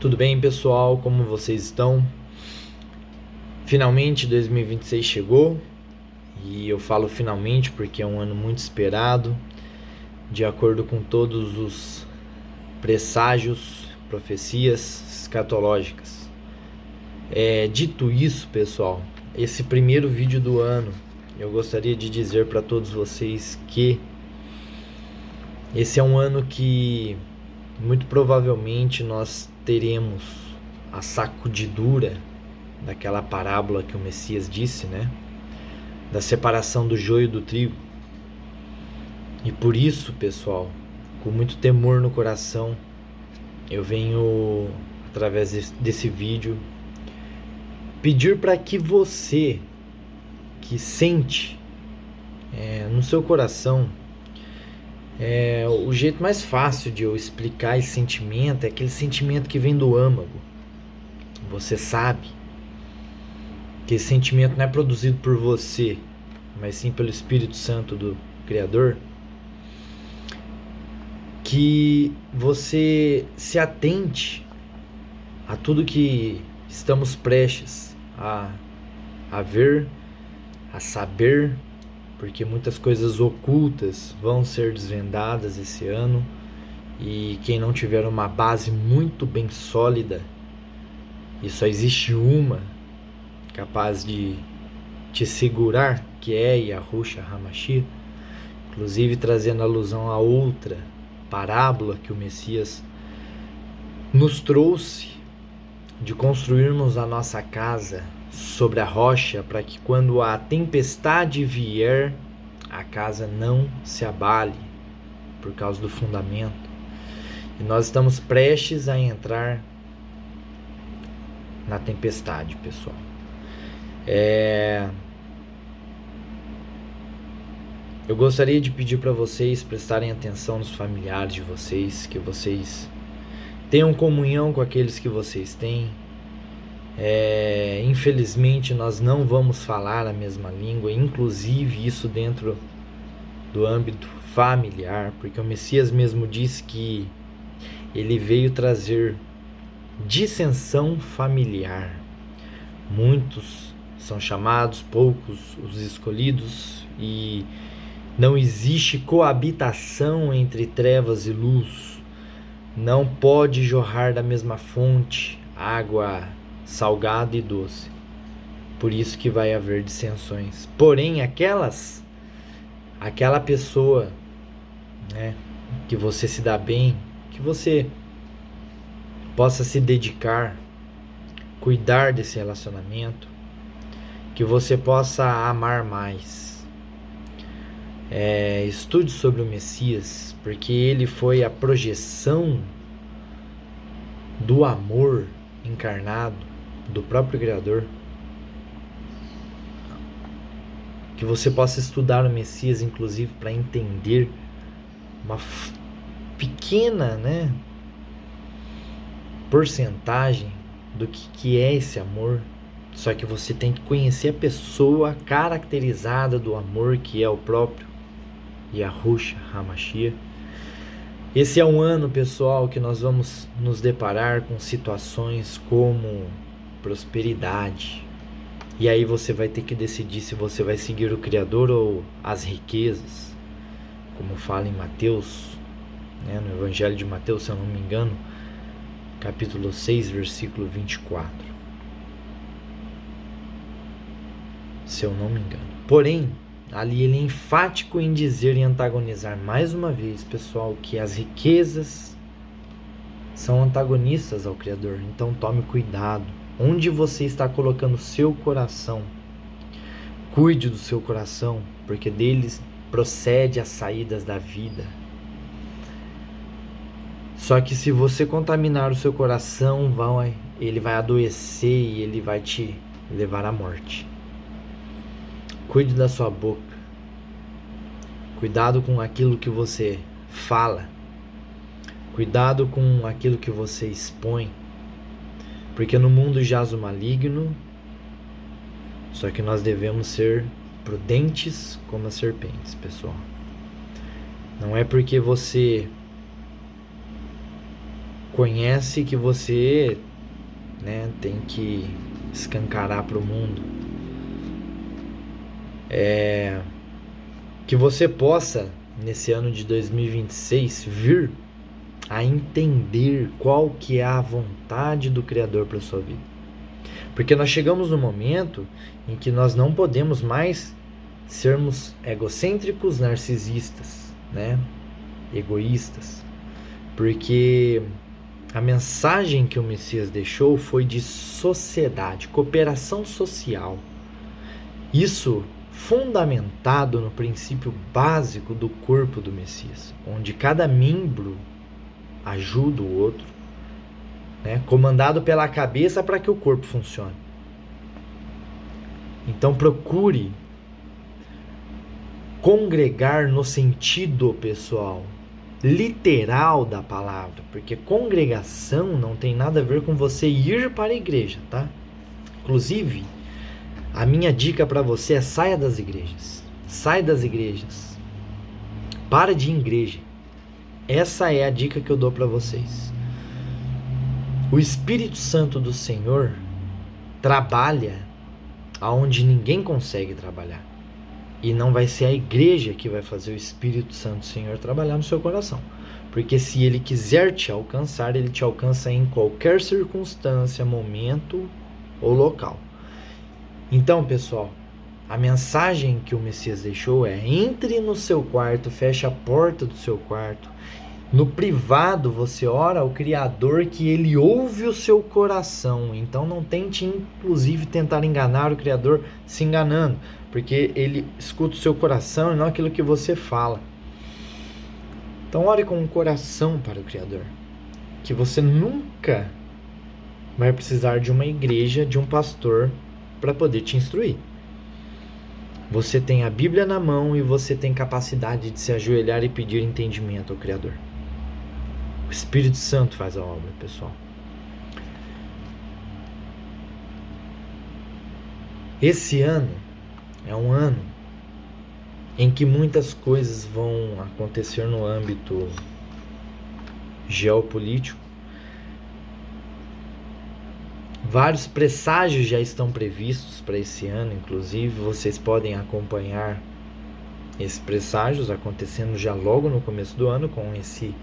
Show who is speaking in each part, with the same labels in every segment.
Speaker 1: Tudo bem, pessoal? Como vocês estão? Finalmente 2026 chegou, e eu falo finalmente porque é um ano muito esperado, de acordo com todos os presságios, profecias escatológicas. Dito isso, pessoal, esse primeiro vídeo do ano, eu gostaria de dizer para todos vocês que esse é um ano que muito provavelmente nós teremos a sacudidura daquela parábola que o Messias disse, né? Da separação do joio do trigo. E por isso, pessoal, com muito temor no coração, eu venho, através desse vídeo, pedir para que você, que sente no seu coração, o jeito mais fácil de eu explicar esse sentimento é aquele sentimento que vem do âmago. Você sabe que esse sentimento não é produzido por você, mas sim pelo Espírito Santo do Criador. Que você se atente a tudo que estamos prestes a ver, a saber, porque muitas coisas ocultas vão ser desvendadas esse ano, e quem não tiver uma base muito bem sólida, e só existe uma capaz de te segurar, que é Yahushua HaMashiach, inclusive trazendo alusão a outra parábola que o Messias nos trouxe, de construirmos a nossa casa sobre a rocha, para que quando a tempestade vier, a casa não se abale por causa do fundamento. E nós estamos prestes a entrar na tempestade, pessoal. Eu gostaria de pedir para vocês prestarem atenção nos familiares de vocês, que vocês tenham comunhão com aqueles que vocês têm. Infelizmente nós não vamos falar a mesma língua, inclusive isso dentro do âmbito familiar, porque o Messias mesmo disse que ele veio trazer dissensão familiar. Muitos são chamados, poucos os escolhidos, e não existe coabitação entre trevas e luz. Não pode jorrar da mesma fonte água salgada e doce. Por isso que vai haver dissensões. Porém, aquela pessoa, né, que você se dá bem, que você possa se dedicar, cuidar desse relacionamento, que você possa amar mais. Estude sobre o Messias, porque ele foi a projeção do amor encarnado do próprio Criador. Que você possa estudar o Messias, inclusive, para entender uma pequena, porcentagem do que é esse amor. Só que você tem que conhecer a pessoa caracterizada do amor, que é o próprio Yahushua HaMashiach. Esse é um ano, pessoal, que nós vamos nos deparar com situações como prosperidade. E aí você vai ter que decidir se você vai seguir o Criador ou as riquezas, como fala em Mateus, no Evangelho de Mateus, se eu não me engano, capítulo 6, versículo 24. Se eu não me engano. Porém, ali ele é enfático em dizer e antagonizar mais uma vez, pessoal, que as riquezas são antagonistas ao Criador. Então tome cuidado. Onde você está colocando o seu coração? Cuide do seu coração, porque deles procede as saídas da vida. Só que se você contaminar o seu coração, ele vai adoecer e ele vai te levar à morte. Cuide da sua boca. Cuidado com aquilo que você fala. Cuidado com aquilo que você expõe. Porque no mundo jaz o maligno. Só que nós devemos ser prudentes como as serpentes, pessoal. Não é porque você conhece que você, né, tem que escancarar para o mundo. Que você possa, nesse ano de 2026, vir a entender qual que é a vontade do Criador para sua vida. Porque nós chegamos no momento em que nós não podemos mais sermos egocêntricos, narcisistas, né? Egoístas. Porque a mensagem que o Messias deixou foi de sociedade, cooperação social. Isso fundamentado no princípio básico do corpo do Messias, onde cada membro ajuda o outro, né? Comandado pela cabeça para que o corpo funcione. Então procure congregar no sentido pessoal, literal da palavra, porque congregação não tem nada a ver com você ir para a igreja, tá? Inclusive, a minha dica para você é saia das igrejas. Sai das igrejas. Para de ir em igreja. Essa é a dica que eu dou para vocês. O Espírito Santo do Senhor trabalha aonde ninguém consegue trabalhar. E não vai ser a igreja que vai fazer o Espírito Santo do Senhor trabalhar no seu coração. Porque se ele quiser te alcançar, ele te alcança em qualquer circunstância, momento ou local. Então, pessoal, a mensagem que o Messias deixou é: entre no seu quarto, feche a porta do seu quarto. No privado, você ora ao Criador, que ele ouve o seu coração. Então não tente, inclusive, tentar enganar o Criador se enganando, porque ele escuta o seu coração e não aquilo que você fala. Então ore com o coração para o Criador, que você nunca vai precisar de uma igreja, de um pastor, para poder te instruir. Você tem a Bíblia na mão e você tem capacidade de se ajoelhar e pedir entendimento ao Criador. O Espírito Santo faz a obra, pessoal. Esse ano é um ano em que muitas coisas vão acontecer no âmbito geopolítico. Vários presságios já estão previstos para esse ano, inclusive vocês podem acompanhar esses presságios acontecendo já logo no começo do ano, com essa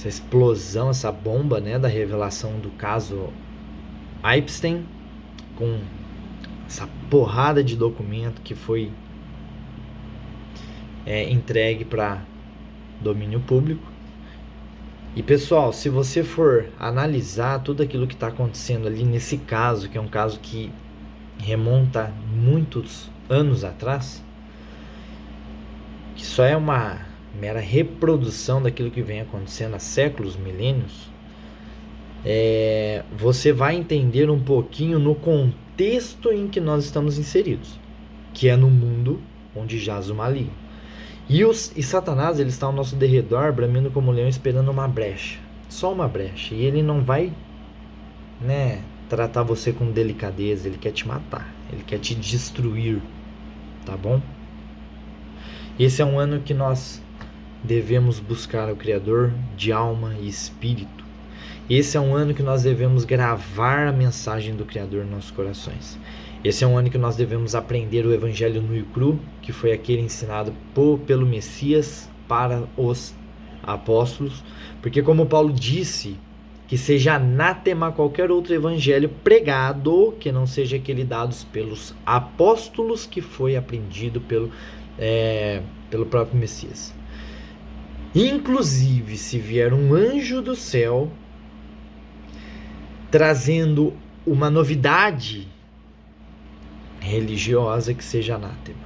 Speaker 1: explosão, essa bomba, né, da revelação do caso Epstein, com essa porrada de documento que foi entregue para domínio público. E pessoal, se você for analisar tudo aquilo que está acontecendo ali nesse caso, que é um caso que remonta muitos anos atrás, que só é uma mera reprodução daquilo que vem acontecendo há séculos, milênios, você vai entender um pouquinho no contexto em que nós estamos inseridos, que é no mundo onde jaz o maligno. E Satanás, ele está ao nosso derredor, bramindo como um leão, esperando uma brecha. Só uma brecha. E ele não vai, tratar você com delicadeza. Ele quer te matar. Ele quer te destruir. Tá bom? Esse é um ano que nós devemos buscar o Criador de alma e espírito. Esse é um ano que nós devemos gravar a mensagem do Criador nos nossos corações. Esse é um ano que nós devemos aprender o Evangelho nu e cru, que foi aquele ensinado pelo Messias para os apóstolos. Porque como Paulo disse, que seja anátema qualquer outro evangelho pregado, que não seja aquele dado pelos apóstolos, que foi aprendido pelo próprio Messias. Inclusive, se vier um anjo do céu trazendo uma novidade religiosa, que seja anátema.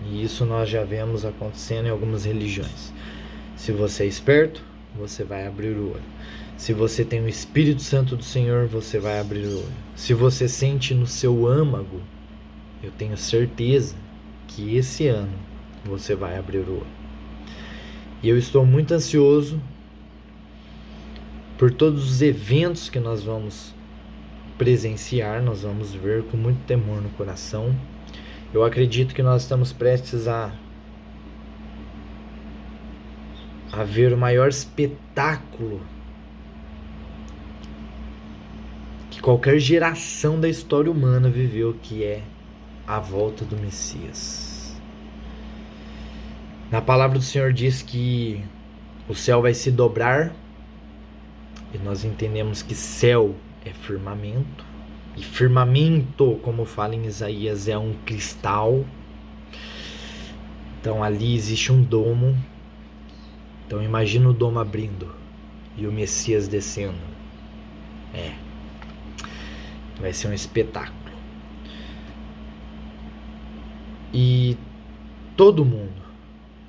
Speaker 1: E isso nós já vemos acontecendo em algumas religiões. Se você é esperto, você vai abrir o olho. Se você tem o Espírito Santo do Senhor, você vai abrir o olho. Se você sente no seu âmago, eu tenho certeza que esse ano você vai abrir o olho. E eu estou muito ansioso por todos os eventos que nós vamos presenciar, nós vamos ver com muito temor no coração. Eu acredito que nós estamos prestes a ver o maior espetáculo que qualquer geração da história humana viveu, que é a volta do Messias. Na palavra do Senhor diz que o céu vai se dobrar, e nós entendemos que céu é firmamento, e firmamento, como fala em Isaías, é um cristal. Então ali existe um domo. Então imagina o domo abrindo e o Messias descendo. Vai ser um espetáculo. E todo mundo,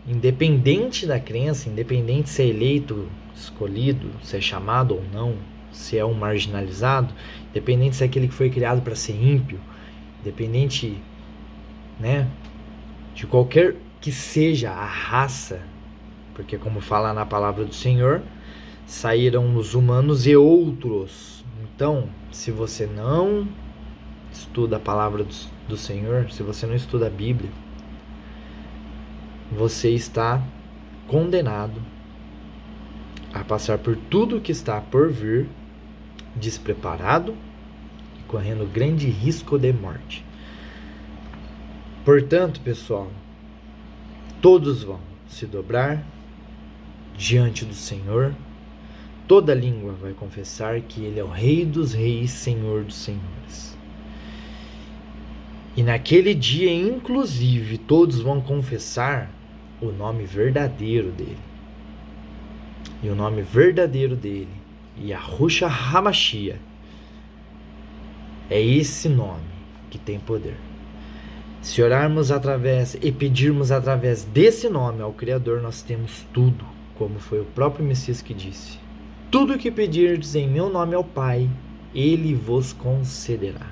Speaker 1: independente da crença, independente se é eleito, escolhido, se é chamado ou não, se é um marginalizado, independente se é aquele que foi criado para ser ímpio, independente, de qualquer que seja a raça, porque como fala na palavra do Senhor, saíram os humanos e outros. Então, se você não estuda a palavra do Senhor, se você não estuda a Bíblia, você está condenado a passar por tudo que está por vir, despreparado e correndo grande risco de morte. Portanto, pessoal, todos vão se dobrar diante do Senhor. Toda língua vai confessar que Ele é o Rei dos Reis, Senhor dos Senhores. E naquele dia, inclusive, todos vão confessar o nome verdadeiro dele. E o nome verdadeiro dele, Yahushua HaMashiach, é esse nome que tem poder. Se orarmos através e pedirmos através desse nome ao Criador, nós temos tudo, como foi o próprio Messias que disse: tudo o que pedirdes em meu nome ao Pai, Ele vos concederá.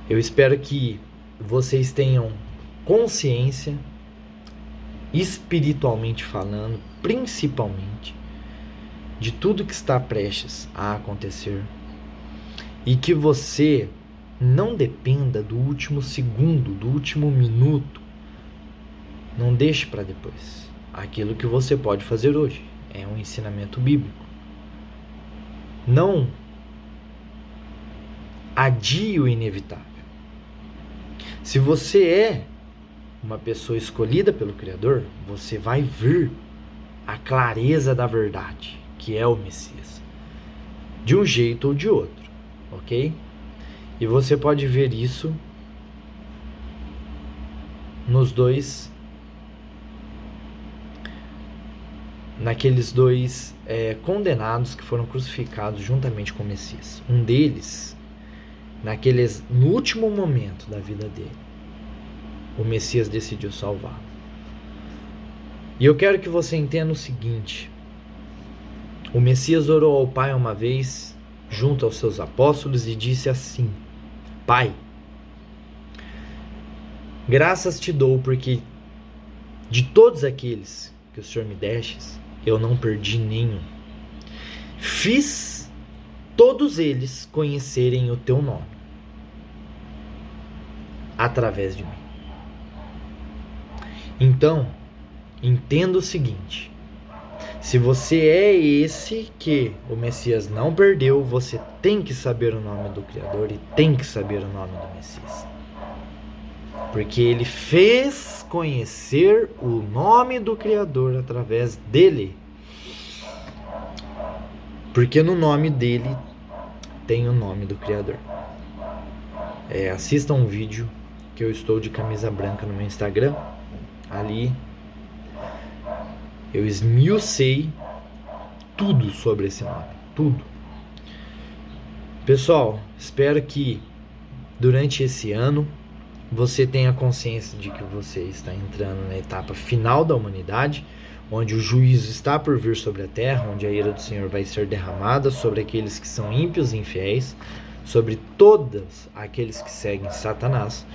Speaker 1: Eu espero que vocês tenham consciência, espiritualmente falando, principalmente, de tudo que está prestes a acontecer, e que você não dependa do último segundo, do último minuto. Não deixe para depois. Aquilo que você pode fazer hoje é um ensinamento bíblico. Não adie o inevitável. Se você é uma pessoa escolhida pelo Criador, você vai ver a clareza da verdade, que é o Messias, de um jeito ou de outro, ok? E você pode ver isso naqueles dois condenados que foram crucificados juntamente com o Messias. Um deles, no último momento da vida dele, o Messias decidiu salvá-lo. E eu quero que você entenda o seguinte: o Messias orou ao Pai uma vez, junto aos seus apóstolos, e disse assim: Pai, graças te dou, porque de todos aqueles que o Senhor me destes, eu não perdi nenhum. Fiz todos eles conhecerem o teu nome, através de mim. Então, entenda o seguinte: se você é esse que o Messias não perdeu, você tem que saber o nome do Criador e tem que saber o nome do Messias. Porque ele fez conhecer o nome do Criador através dele. Porque no nome dele tem o nome do Criador. Assista um vídeo que eu estou de camisa branca no meu Instagram. Ali eu esmiucei tudo sobre esse nome. Tudo. Pessoal, espero que durante esse ano você tenha consciência de que você está entrando na etapa final da humanidade, onde o juízo está por vir sobre a terra, onde a ira do Senhor vai ser derramada sobre aqueles que são ímpios e infiéis, sobre todos aqueles que seguem Satanás.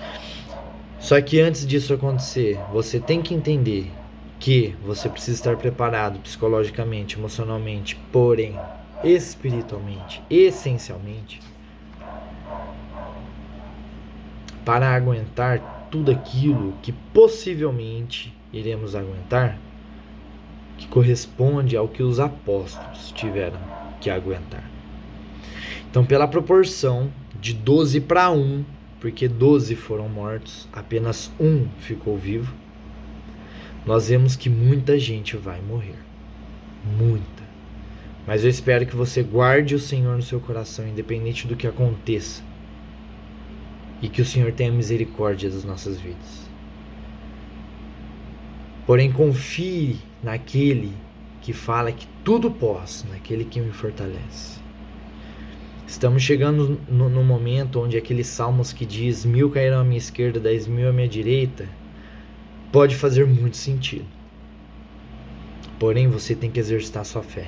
Speaker 1: Só que antes disso acontecer, você tem que entender que você precisa estar preparado psicologicamente, emocionalmente, porém espiritualmente, essencialmente, para aguentar tudo aquilo que possivelmente iremos aguentar que corresponde ao que os apóstolos tiveram que aguentar. Então, pela proporção de 12 para 1, porque 12 foram mortos, apenas um ficou vivo, nós vemos que muita gente vai morrer. Muita. Mas eu espero que você guarde o Senhor no seu coração, independente do que aconteça. E que o Senhor tenha misericórdia das nossas vidas. Porém, confie naquele que fala que tudo posso, naquele que me fortalece. Estamos chegando no momento onde aqueles salmos que diz 1000 cairão à minha esquerda, 10.000 à minha direita, pode fazer muito sentido. Porém, você tem que exercitar sua fé.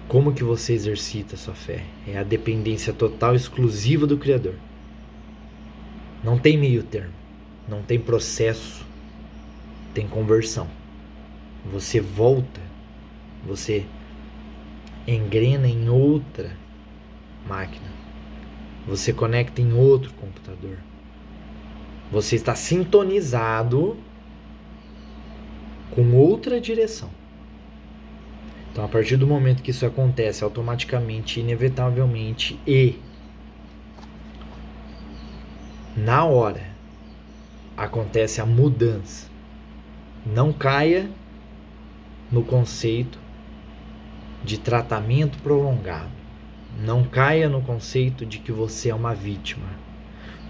Speaker 1: Como que você exercita sua fé? É a dependência total e exclusiva do Criador. Não tem meio termo. Não tem processo. Tem conversão. Você volta. Você engrena em outra máquina. Você conecta em outro computador. Você está sintonizado com outra direção. Então, a partir do momento que isso acontece automaticamente, inevitavelmente e na hora, acontece a mudança. Não caia no conceito de tratamento prolongado. Não caia no conceito de que você é uma vítima.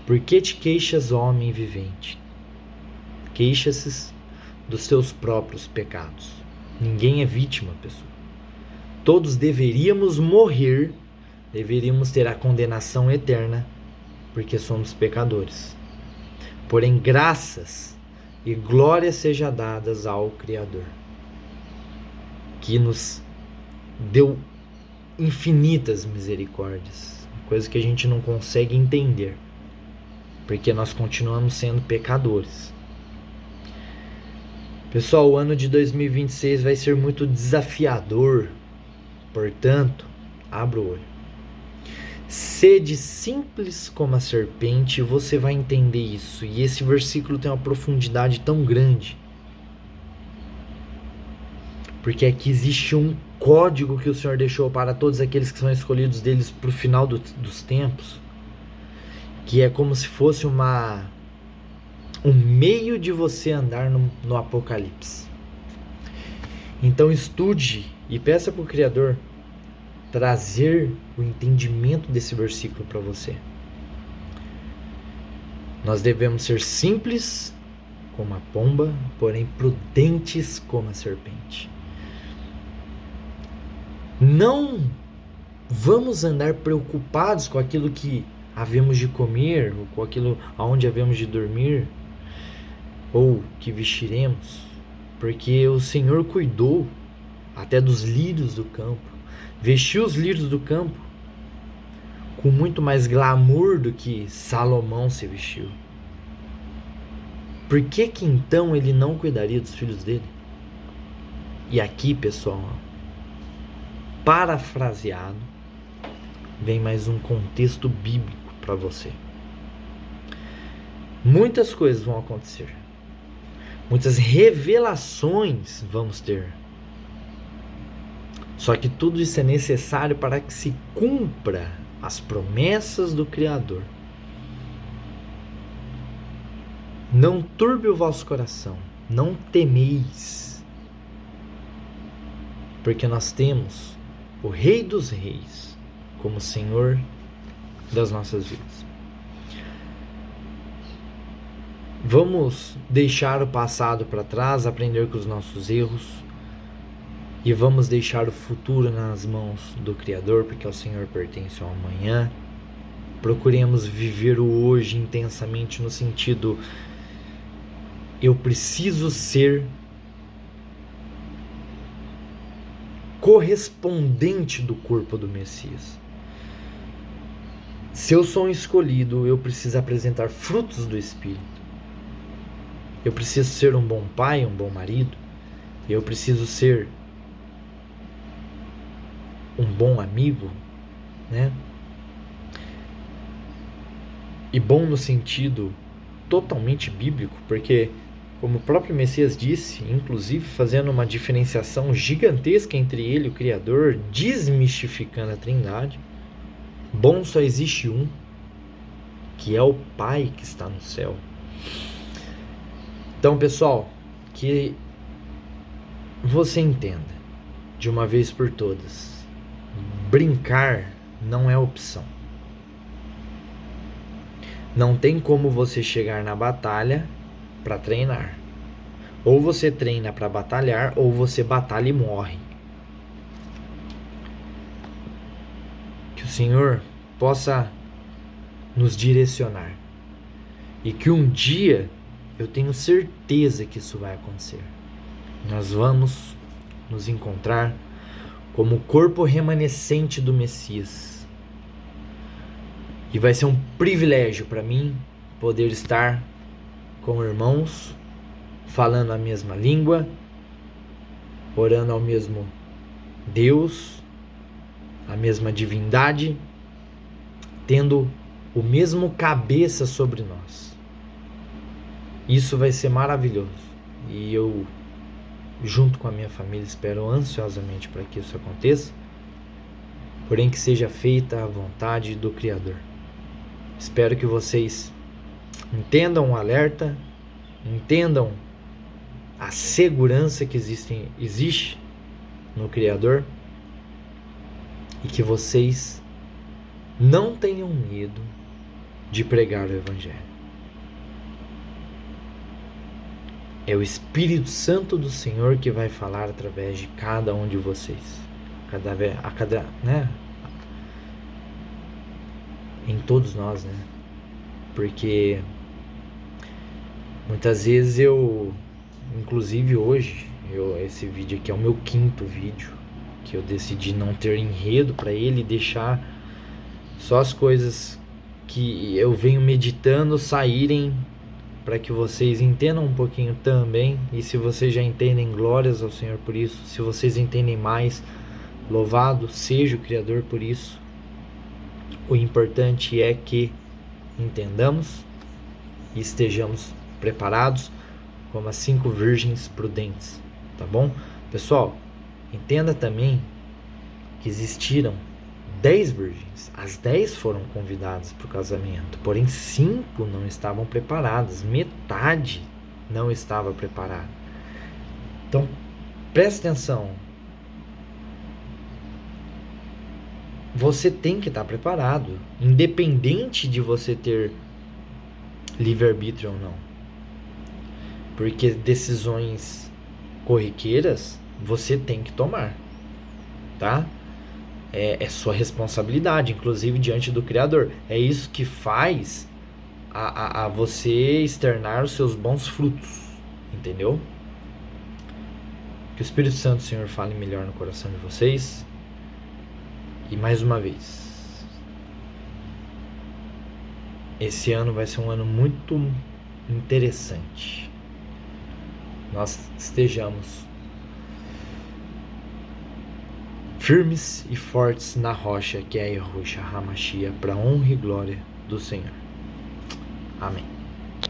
Speaker 1: Por que te queixas, homem vivente? Queixa-se dos seus próprios pecados. Ninguém é vítima, pessoal. Todos deveríamos morrer, deveríamos ter a condenação eterna, porque somos pecadores. Porém, graças e glória sejam dadas ao Criador, que nos deu infinitas misericórdias, coisa que a gente não consegue entender, porque nós continuamos sendo pecadores. Pessoal, o ano de 2026 vai ser muito desafiador, portanto, abra o olho. Sede simples como a serpente, você vai entender isso. E esse versículo tem uma profundidade tão grande, porque aqui existe um código que o Senhor deixou para todos aqueles que são escolhidos deles para o final dos tempos, que é como se fosse um meio de você andar no Apocalipse. Então estude e peça para o Criador trazer o entendimento desse versículo para você. Nós devemos ser simples como a pomba, porém prudentes como a serpente. Não vamos andar preocupados com aquilo que havemos de comer, ou com aquilo aonde havemos de dormir, ou que vestiremos, porque o Senhor cuidou até dos lírios do campo, vestiu os lírios do campo com muito mais glamour do que Salomão se vestiu. Por que que então ele não cuidaria dos filhos dele? E aqui, pessoal, parafraseado, vem mais um contexto bíblico para você. Muitas coisas vão acontecer. Muitas revelações vamos ter. Só que tudo isso é necessário para que se cumpra as promessas do Criador. Não turbe o vosso coração, não temeis, porque nós temos o Rei dos Reis como Senhor das nossas vidas. Vamos deixar o passado para trás, aprender com os nossos erros, e vamos deixar o futuro nas mãos do Criador, porque ao Senhor pertence o amanhã. Procuremos viver o hoje intensamente no sentido: eu preciso ser correspondente do corpo do Messias. Se eu sou um escolhido, eu preciso apresentar frutos do Espírito. Eu preciso ser um bom pai, um bom marido. Eu preciso ser um bom amigo, né? E bom no sentido totalmente bíblico, porque como o próprio Messias disse, inclusive fazendo uma diferenciação gigantesca entre ele e o Criador, desmistificando a Trindade. Bom só existe um, que é o Pai que está no céu. Então, pessoal, que você entenda de uma vez por todas, brincar não é opção. Não tem como você chegar na batalha para treinar. Ou você treina para batalhar, ou você batalha e morre. Que o Senhor possa nos direcionar. E que um dia, eu tenho certeza que isso vai acontecer. Nós vamos nos encontrar como o corpo remanescente do Messias. E vai ser um privilégio para mim poder estar com irmãos, falando a mesma língua, orando ao mesmo Deus, a mesma divindade, tendo o mesmo cabeça sobre nós. Isso vai ser maravilhoso. E eu, junto com a minha família, espero ansiosamente para que isso aconteça, porém que seja feita a vontade do Criador. Espero que vocês entendam o alerta, entendam a segurança que existe no Criador e que vocês não tenham medo de pregar o Evangelho. É o Espírito Santo do Senhor que vai falar através de cada um de vocês. Em todos nós, né? Porque muitas vezes inclusive hoje, esse vídeo aqui é o meu 5º vídeo, que eu decidi não ter enredo para ele e deixar só as coisas que eu venho meditando saírem para que vocês entendam um pouquinho também. E se vocês já entendem, glórias ao Senhor por isso. Se vocês entendem mais, louvado seja o Criador por isso. O importante é que entendamos e estejamos preparados como as 5 virgens prudentes, tá bom? Pessoal, entenda também que existiram 10 virgens. As 10 foram convidadas para o casamento, porém 5 não estavam preparadas, metade não estava preparada. Então, presta atenção. Você tem que estar preparado, independente de você ter livre-arbítrio ou não. Porque decisões corriqueiras você tem que tomar, tá? É sua responsabilidade, inclusive diante do Criador. É isso que faz a você externar os seus bons frutos, entendeu? Que o Espírito Santo do Senhor fale melhor no coração de vocês. E mais uma vez, esse ano vai ser um ano muito interessante. Nós estejamos firmes e fortes na rocha que é Yahushua HaMashiach, para honra e glória do Senhor. Amém.